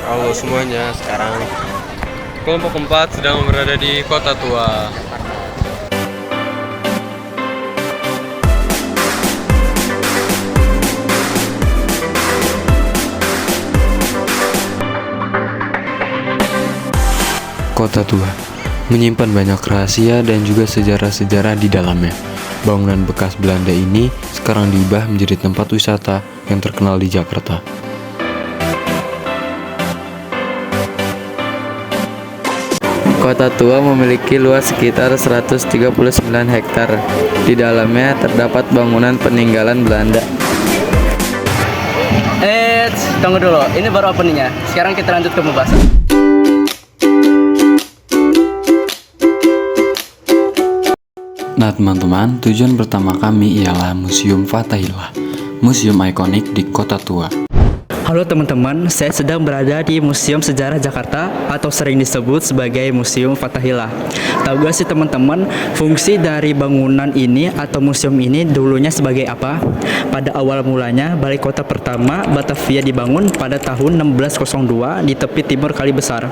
Halo semuanya, sekarang kelompok 4 sedang berada di Kota Tua. Kota Tua menyimpan banyak rahasia dan juga sejarah-sejarah di dalamnya. Bangunan bekas Belanda ini sekarang diubah menjadi tempat wisata yang terkenal di Jakarta. Kota Tua memiliki luas sekitar 139 hektar. Di dalamnya terdapat bangunan peninggalan Belanda. Tunggu dulu, ini baru openingnya. Sekarang kita lanjut ke pembahasan. Nah teman-teman, tujuan pertama kami ialah Museum Fathahillah, museum ikonik di Kota Tua. Halo teman-teman, saya sedang berada di Museum Sejarah Jakarta atau sering disebut sebagai Museum Fathahillah. Tahu gak sih teman-teman, fungsi dari bangunan ini atau museum ini dulunya sebagai apa? Pada awal mulanya, balai kota pertama Batavia dibangun pada tahun 1602 di tepi timur Kali Besar.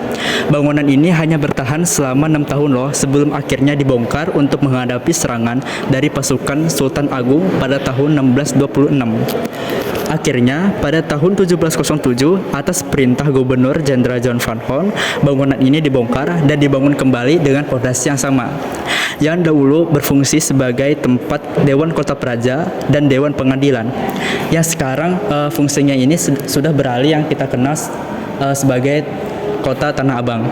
Bangunan ini hanya bertahan selama 6 tahun loh, sebelum akhirnya dibongkar untuk menghadapi serangan dari pasukan Sultan Agung pada tahun 1626. Akhirnya, pada tahun 1707, atas perintah Gubernur Jenderal John Van Horn, bangunan ini dibongkar dan dibangun kembali dengan fondasi yang sama, yang dahulu berfungsi sebagai tempat Dewan Kota Praja dan Dewan Pengadilan, yang sekarang fungsinya ini sudah beralih yang kita kenal sebagai Kota Tanah Abang.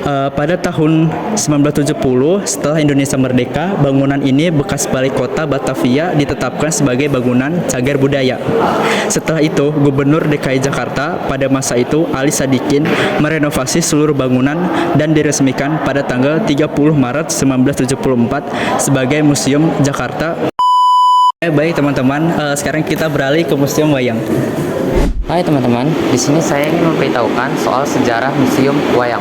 Pada tahun 1970, setelah Indonesia merdeka, bangunan ini bekas balai kota Batavia ditetapkan sebagai bangunan cagar budaya. Setelah itu, Gubernur DKI Jakarta pada masa itu, Ali Sadikin, merenovasi seluruh bangunan dan diresmikan pada tanggal 30 Maret 1974 sebagai Museum Jakarta. Baik teman-teman, sekarang kita beralih ke Museum Wayang. Hai teman-teman, di sini saya ingin memberitahukan soal sejarah Museum Wayang.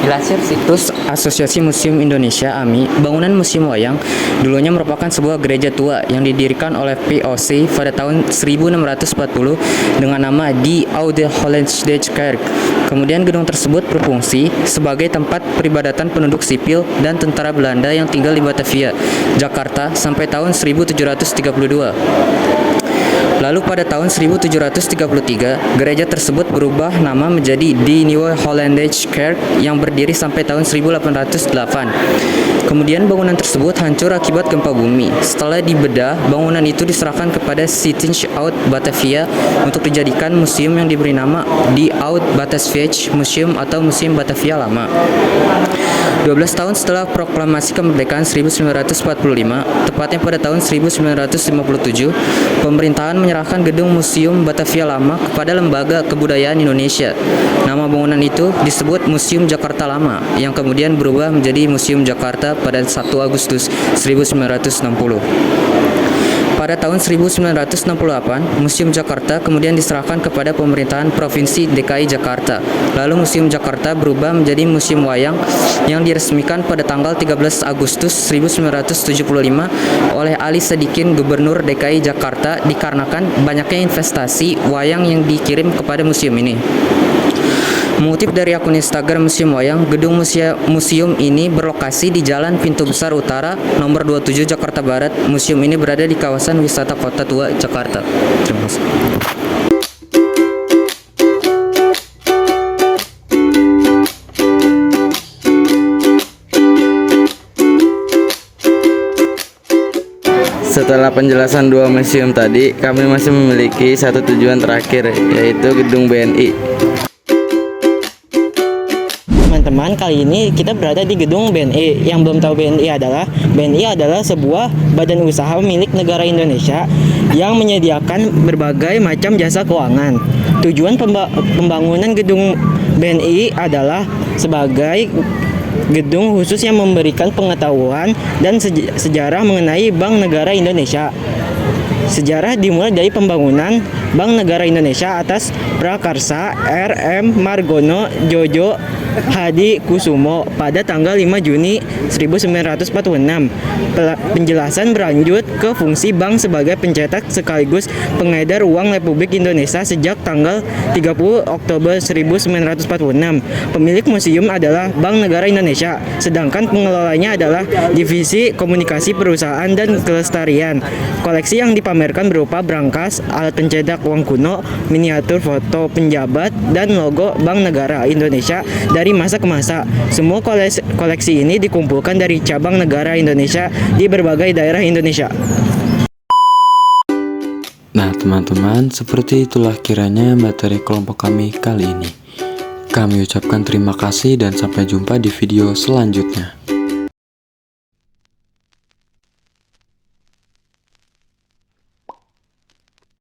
Dilansir situs Asosiasi Museum Indonesia (AMI), bangunan Museum Wayang dulunya merupakan sebuah gereja tua yang didirikan oleh VOC pada tahun 1640 dengan nama Die Oude Hollandsche Kerk. Kemudian gedung tersebut berfungsi sebagai tempat peribadatan penduduk sipil dan tentara Belanda yang tinggal di Batavia, Jakarta sampai tahun 1732. Lalu pada tahun 1733, gereja tersebut berubah nama menjadi Die Nieuwe Hollandsche Kerk yang berdiri sampai tahun 1808. Kemudian bangunan tersebut hancur akibat gempa bumi. Setelah dibedah, bangunan itu diserahkan kepada Stichting Oud Batavia untuk dijadikan museum yang diberi nama Die Oud Bataviasch Museum atau Museum Batavia Lama. 12 tahun setelah proklamasi kemerdekaan 1945, tepatnya pada tahun 1957, pemerintahan menyerahkan gedung Museum Batavia Lama kepada Lembaga Kebudayaan Indonesia. Nama bangunan itu disebut Museum Jakarta Lama, yang kemudian berubah menjadi Museum Jakarta pada 1 Agustus 1960. Pada tahun 1968, Museum Jakarta kemudian diserahkan kepada pemerintahan Provinsi DKI Jakarta. Lalu Museum Jakarta berubah menjadi Museum Wayang yang diresmikan pada tanggal 13 Agustus 1975 oleh Ali Sadikin, Gubernur DKI Jakarta, dikarenakan banyaknya investasi wayang yang dikirim kepada museum ini. Mengutip dari akun Instagram Museum Wayang, gedung museum ini berlokasi di Jalan Pintu Besar Utara, nomor 27 Jakarta Barat. Museum ini berada di kawasan wisata Kota Tua, Jakarta. Terima kasih. Setelah penjelasan dua museum tadi, kami masih memiliki satu tujuan terakhir, yaitu gedung BNI. Teman-teman, kali ini kita berada di gedung BNI. Yang belum tahu BNI adalah sebuah badan usaha milik negara Indonesia yang menyediakan berbagai macam jasa keuangan. Tujuan pembangunan gedung BNI adalah sebagai gedung khusus yang memberikan pengetahuan dan sejarah mengenai Bank Negara Indonesia. Sejarah dimulai dari pembangunan Bank Negara Indonesia atas prakarsa R.M. Margono Jojo Hadi Kusumo pada tanggal 5 Juni 1946. Penjelasan berlanjut ke fungsi bank sebagai pencetak sekaligus pengedar uang Republik Indonesia sejak tanggal 30 Oktober 1946. Pemilik museum adalah Bank Negara Indonesia, sedangkan pengelolanya adalah Divisi Komunikasi Perusahaan dan Kelestarian. Koleksi yang dipamerkan berupa brankas, alat pencetak uang kuno, miniatur foto penjabat, dan logo Bank Negara Indonesia dari masa ke masa. Semua koleksi ini dikumpulkan dari cabang negara Indonesia di berbagai daerah Indonesia. Nah teman-teman, seperti itulah kiranya materi kelompok kami kali ini. Kami ucapkan terima kasih dan sampai jumpa di video selanjutnya.